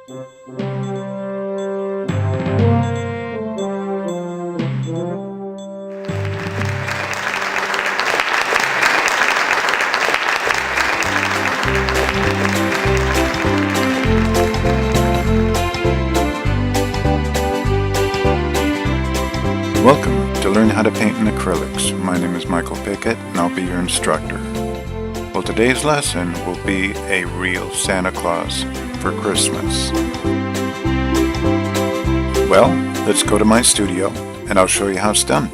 Welcome to Learn How to Paint in Acrylics. My name is Michael Pickett and I'll be your instructor. Well, today's lesson will be a real Santa Claus for Christmas. Well, let's go to my studio and I'll show you how it's done.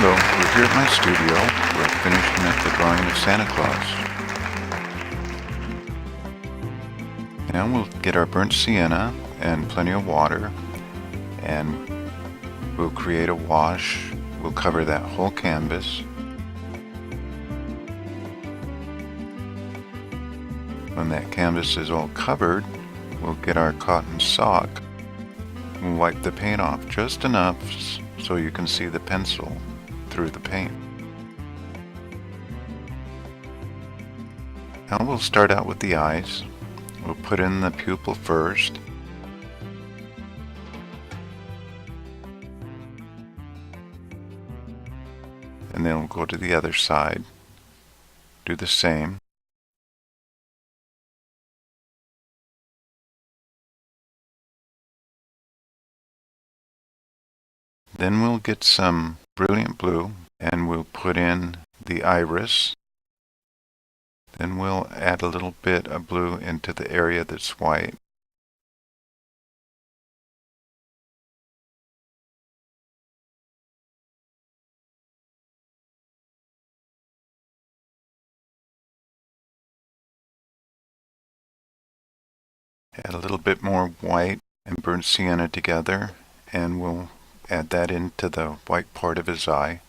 So, we're here at my studio. We're finishing up the drawing of Santa Claus. Now we'll get our burnt sienna and plenty of water, and we'll create a wash. We'll cover that whole canvas. When that canvas is all covered, we'll get our cotton sock. We'll wipe the paint off just enough so you can see the pencil through the paint. Now we'll start out with the eyes. We'll put in the pupil first. And then we'll go to the other side. Do the same. Then we'll get some brilliant blue and we'll put in the iris. Then we'll add a little bit of blue into the area that's white. Add a little bit more white and burnt sienna together, and we'll add that into the white part of his eye.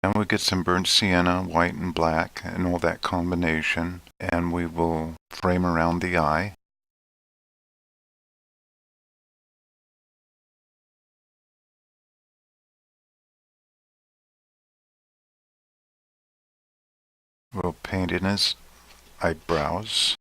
Now we'll get some burnt sienna, white and black, and all that combination, and we will frame around the eye. We'll paint in his eyebrows.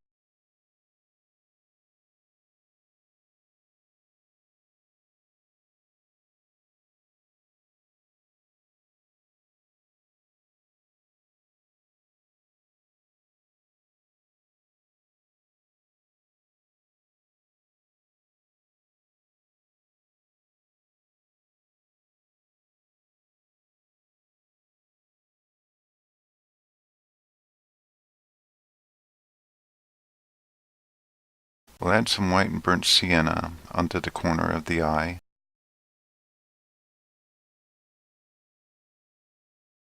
We'll add some white and burnt sienna onto the corner of the eye.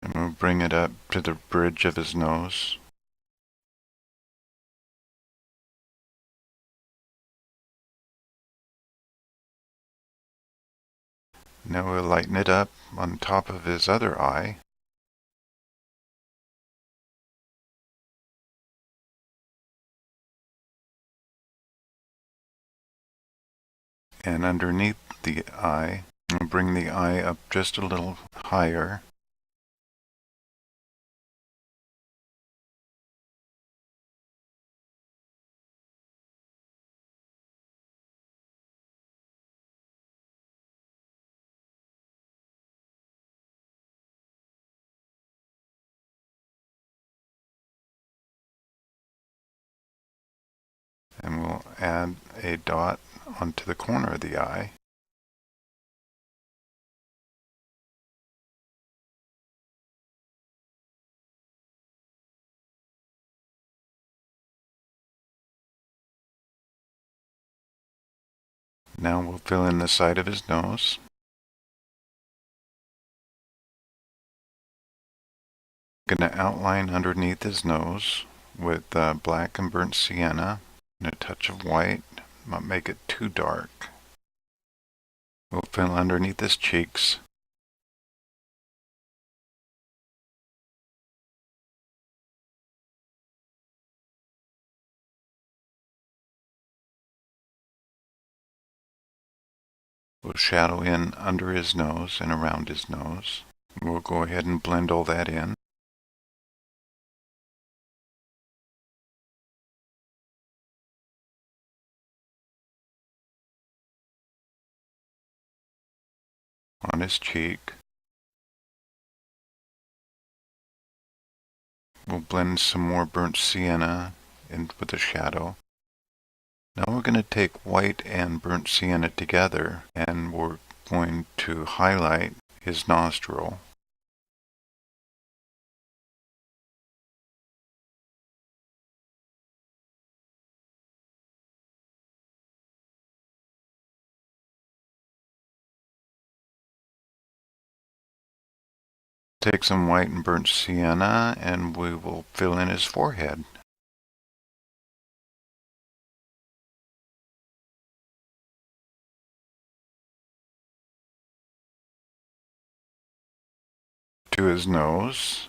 And we'll bring it up to the bridge of his nose. Now we'll lighten it up on top of his other eye. And underneath the eye, we'll bring the eye up just a little higher. And we'll add a dot onto the corner of the eye. Now we'll fill in the side of his nose. I'm going to outline underneath his nose with black and burnt sienna and a touch of white. Not make it too dark. We'll fill underneath his cheeks. We'll shadow in under his nose and around his nose. We'll go ahead and blend all that in. On his cheek. We'll blend some more burnt sienna in with the shadow. Now we're going to take white and burnt sienna together, and we're going to highlight his nostril. Take some white and burnt sienna and we will fill in his forehead. To his nose.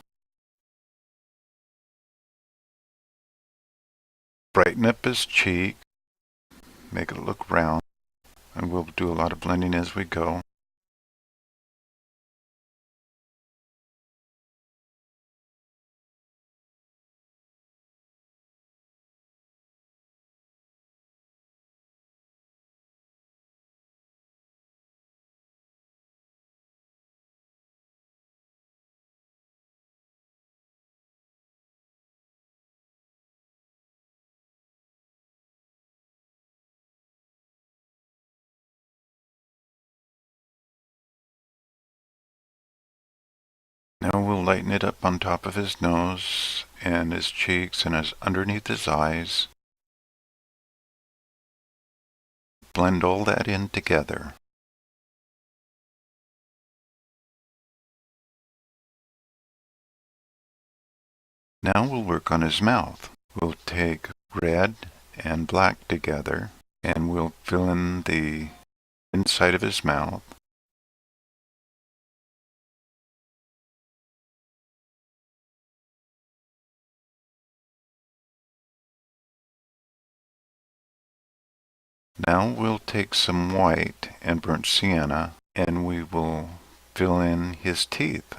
Brighten up his cheek. Make it look round. And we'll do a lot of blending as we go. Now we'll lighten it up on top of his nose and his cheeks and underneath his eyes. Blend all that in together. Now we'll work on his mouth. We'll take red and black together and we'll fill in the inside of his mouth. Now we'll take some white and burnt sienna and we will fill in his teeth.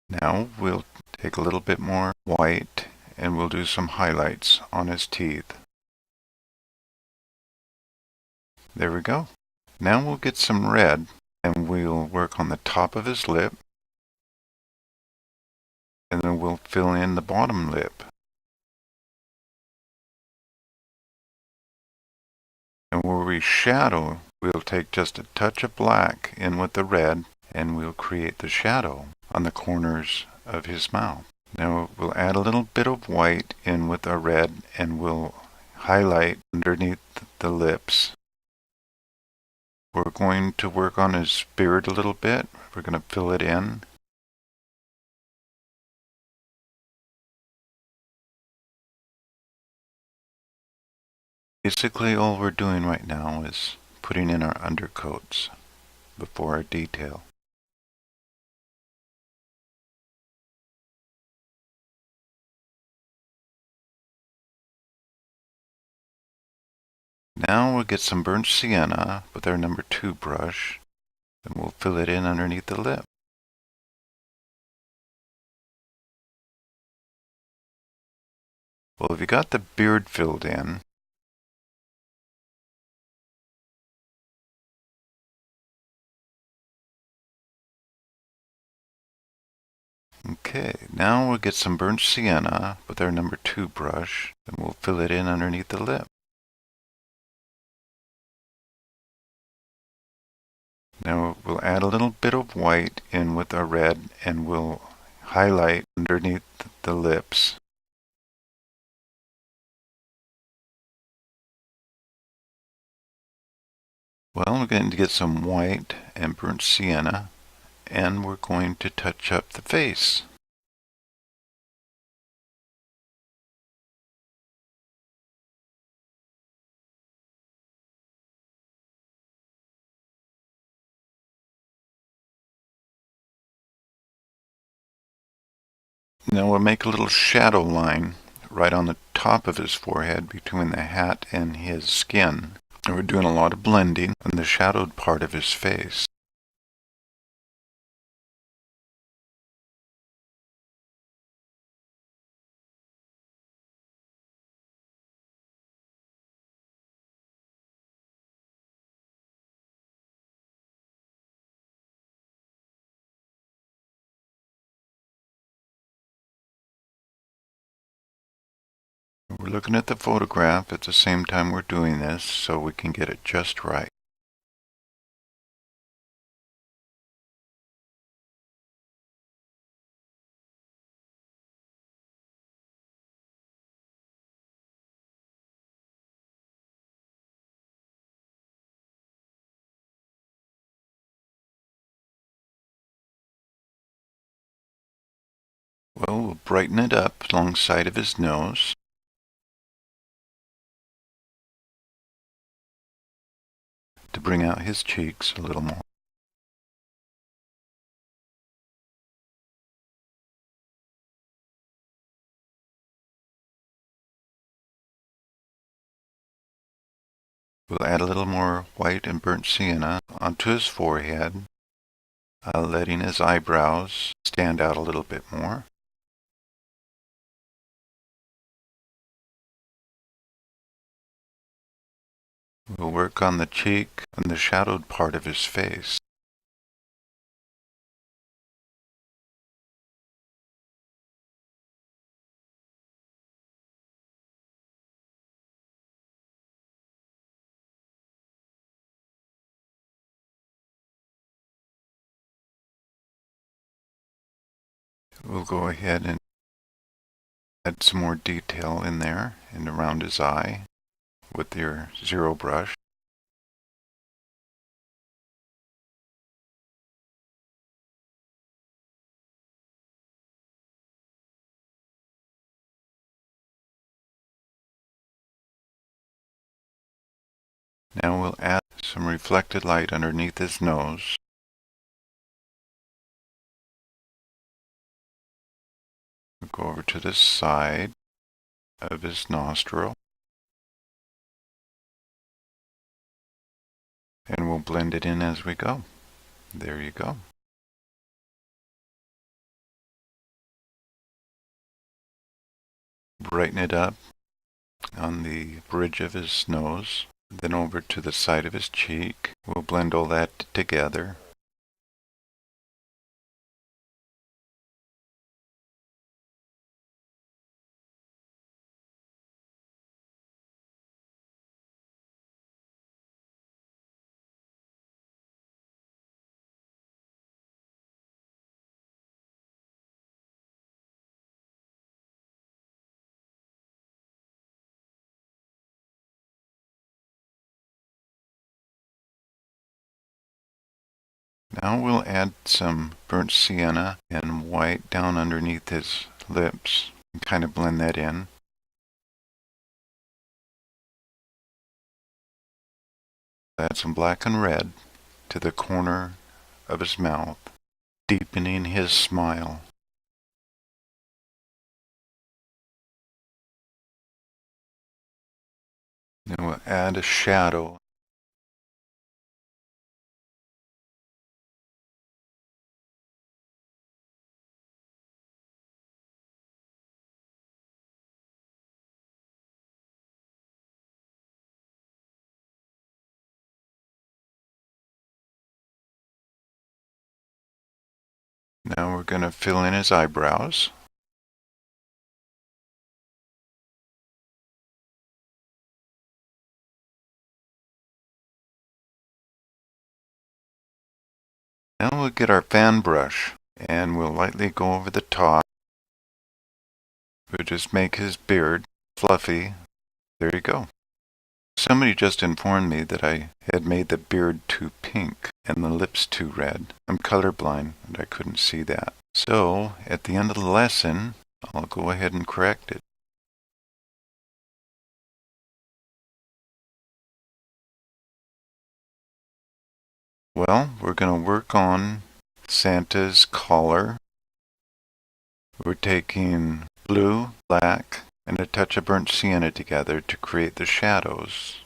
Now we'll take a little bit more white and we'll do some highlights on his teeth. There we go. Now we'll get some red and we'll work on the top of his lip and then we'll fill in the bottom lip. And where we shadow, we'll take just a touch of black in with the red and we'll create the shadow on the corners of his mouth. Now we'll add a little bit of white in with our red, and we'll highlight underneath the lips. We're going to work on his beard a little bit. We're going to fill it in. Basically, all we're doing right now is putting in our undercoats before our detail. Now we'll get some burnt sienna with our number 2 brush, and we'll fill it in underneath the lip. Well, if you got the beard filled in, okay, now we'll get some burnt sienna with our number 2 brush, and we'll fill it in underneath the lip. Now we'll add a little bit of white in with our red, and we'll highlight underneath the lips. Well, we're going to get some white and burnt sienna, and we're going to touch up the face. Now we'll make a little shadow line right on the top of his forehead between the hat and his skin. And we're doing a lot of blending on the shadowed part of his face. We're looking at the photograph at the same time we're doing this so we can get it just right. Well, we'll brighten it up alongside of his nose. To bring out his cheeks a little more. We'll add a little more white and burnt sienna onto his forehead, letting his eyebrows stand out a little bit more. We'll work on the cheek and the shadowed part of his face. We'll go ahead and add some more detail in there and around his eye with your zero brush. Now we'll add some reflected light underneath his nose. We'll go over to the side of his nostril, and we'll blend it in as we go. There you go. Brighten it up on the bridge of his nose, then over to the side of his cheek. We'll blend all that together. Now we'll add some burnt sienna and white down underneath his lips and kind of blend that in. Add some black and red to the corner of his mouth, deepening his smile. Then we'll add a shadow. Now we're going to fill in his eyebrows. Now we'll get our fan brush and we'll lightly go over the top. We'll just make his beard fluffy. There you go. Somebody just informed me that I had made the beard too pink and the lips too red. I'm colorblind and I couldn't see that. So at the end of the lesson, I'll go ahead and correct it. Well, we're going to work on Santa's collar. We're taking blue, black, and a touch of burnt sienna together to create the shadows.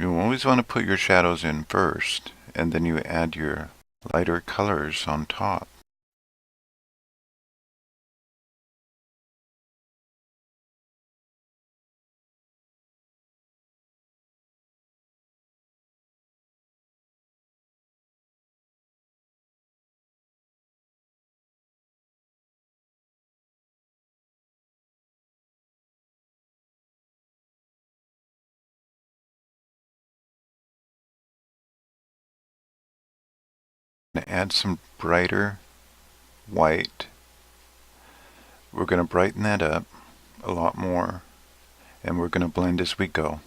You always want to put your shadows in first, and then you add your lighter colors on top. And add some brighter white. We're going to brighten that up a lot more, and we're going to blend as we go.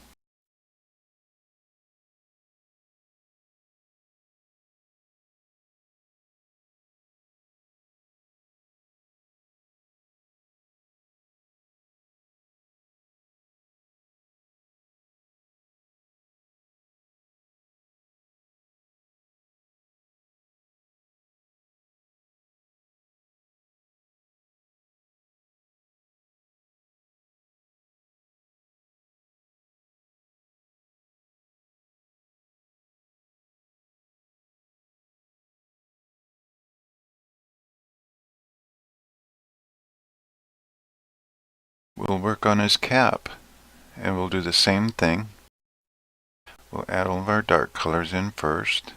We'll work on his cap, and we'll do the same thing. We'll add all of our dark colors in first.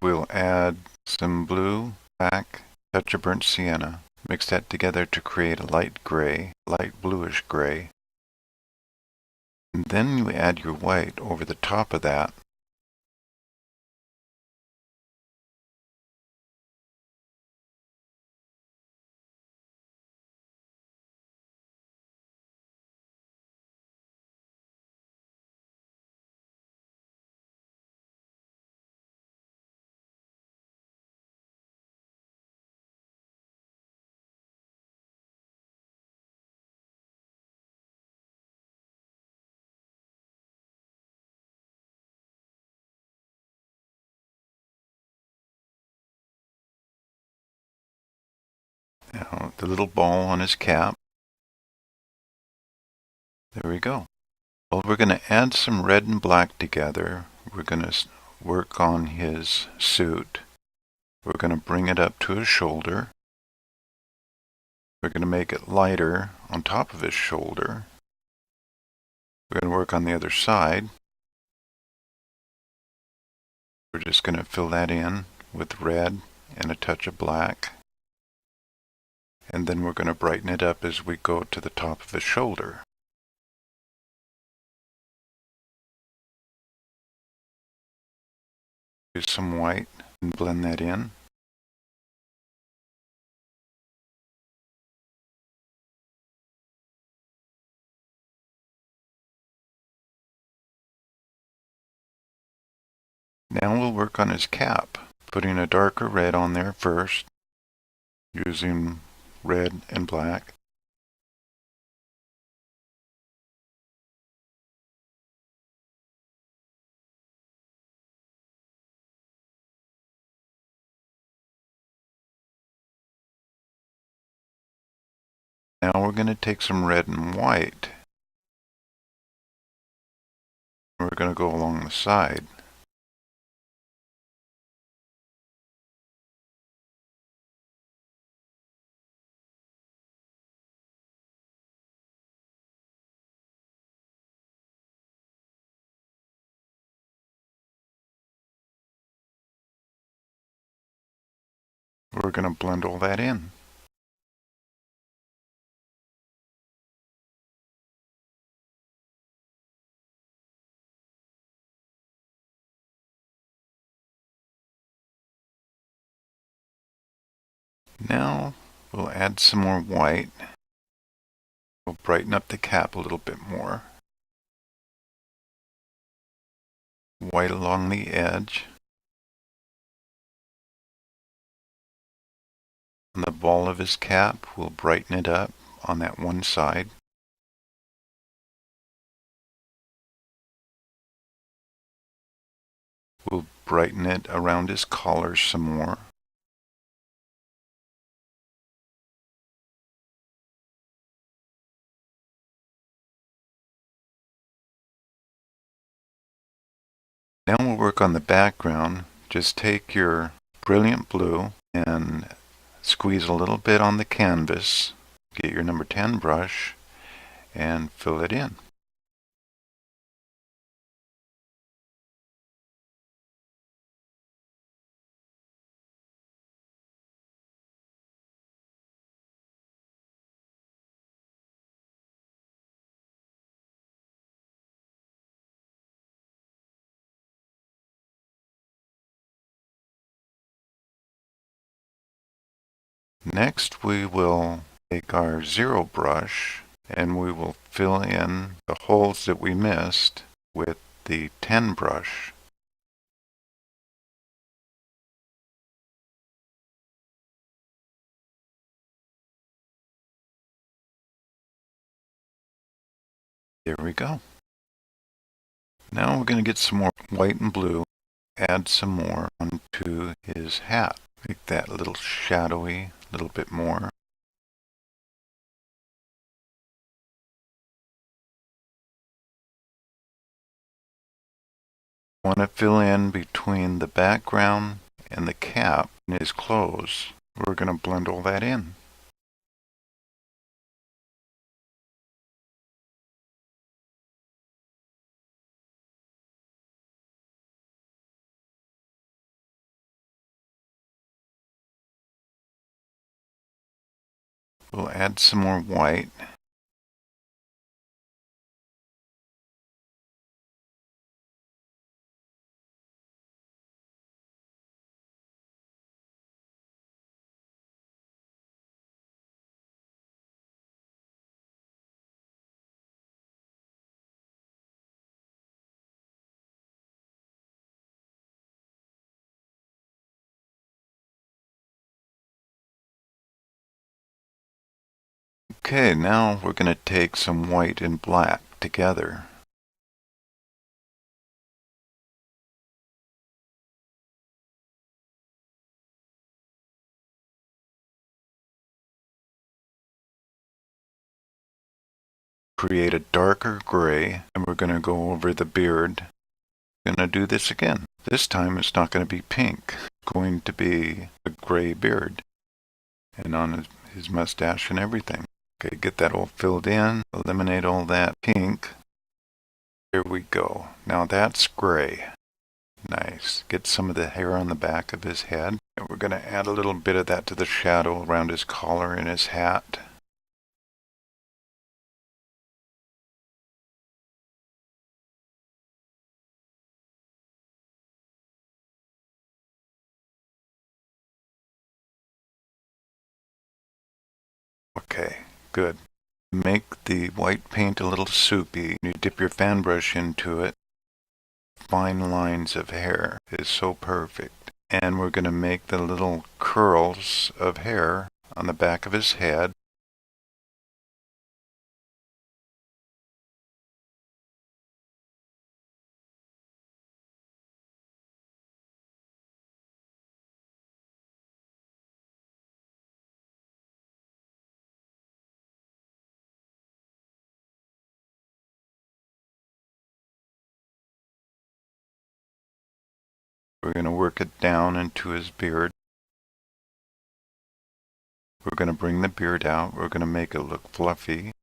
We'll add some blue, black, touch of burnt sienna. Mix that together to create a light gray, light bluish gray. And then you add your white over the top of that. Now, the little ball on his cap. There we go. Well, we're going to add some red and black together. We're going to work on his suit. We're going to bring it up to his shoulder. We're going to make it lighter on top of his shoulder. We're going to work on the other side. We're just going to fill that in with red and a touch of black. And then we're going to brighten it up as we go to the top of his shoulder. Use some white and blend that in. Now we'll work on his cap, putting a darker red on there first, using red and black. Now we're going to take some red and white. We're going to go along the side. We're going to blend all that in. Now we'll add some more white. We'll brighten up the cap a little bit more. White along the edge. On the ball of his cap, we'll brighten it up on that one side. We'll brighten it around his collar some more. Now we'll work on the background. Just take your brilliant blue and squeeze a little bit on the canvas. Get your number 10 brush and fill it in. Next we will take our 0 brush and we will fill in the holes that we missed with the 10 brush. There we go. Now we're going to get some more white and blue, add some more onto his hat. Make that a little shadowy, a little bit more. Want to fill in between the background and the cap and his clothes. We're going to blend all that in. We'll add some more white. Okay, now we're going to take some white and black together. Create a darker gray, and we're going to go over the beard. We're going to do this again. This time it's not going to be pink. It's going to be a gray beard. And on his mustache and everything. Okay, get that all filled in, eliminate all that pink. Here we go. Now that's gray. Nice. Get some of the hair on the back of his head. And we're going to add a little bit of that to the shadow around his collar and his hat. Okay, good. Make the white paint a little soupy. You dip your fan brush into it. Fine lines of hair is so perfect. And we're going to make the little curls of hair on the back of his head. We're going to work it down into his beard. We're going to bring the beard out. We're going to make it look fluffy.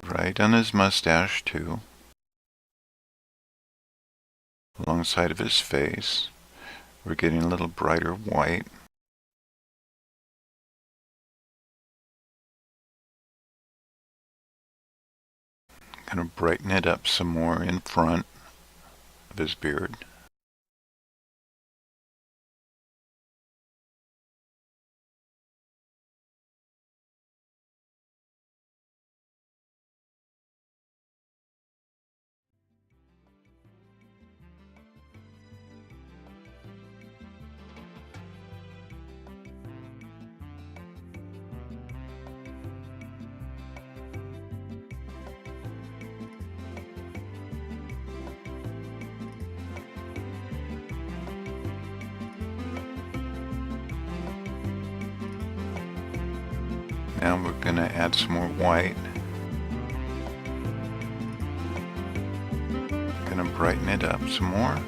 Right on his mustache too. Alongside of his face. We're getting a little brighter white. Going to brighten it up some more in front of his beard. Now we're going to add some more white. Going to brighten it up some more.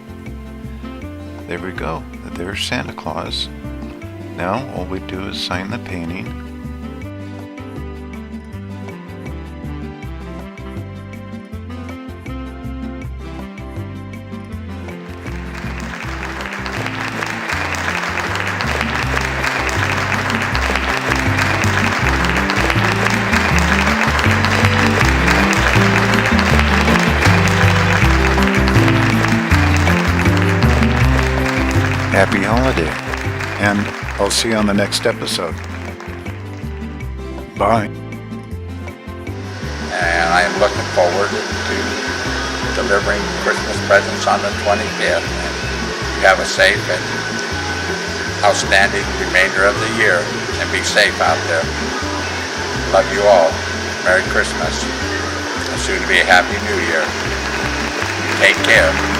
There we go. There's Santa Claus. Now all we do is sign the painting. Happy holiday, and I'll see you on the next episode. Bye. And I am looking forward to delivering Christmas presents on the 25th. And you have a safe and outstanding remainder of the year, and be safe out there. Love you all. Merry Christmas, and soon to be a Happy New Year. Take care.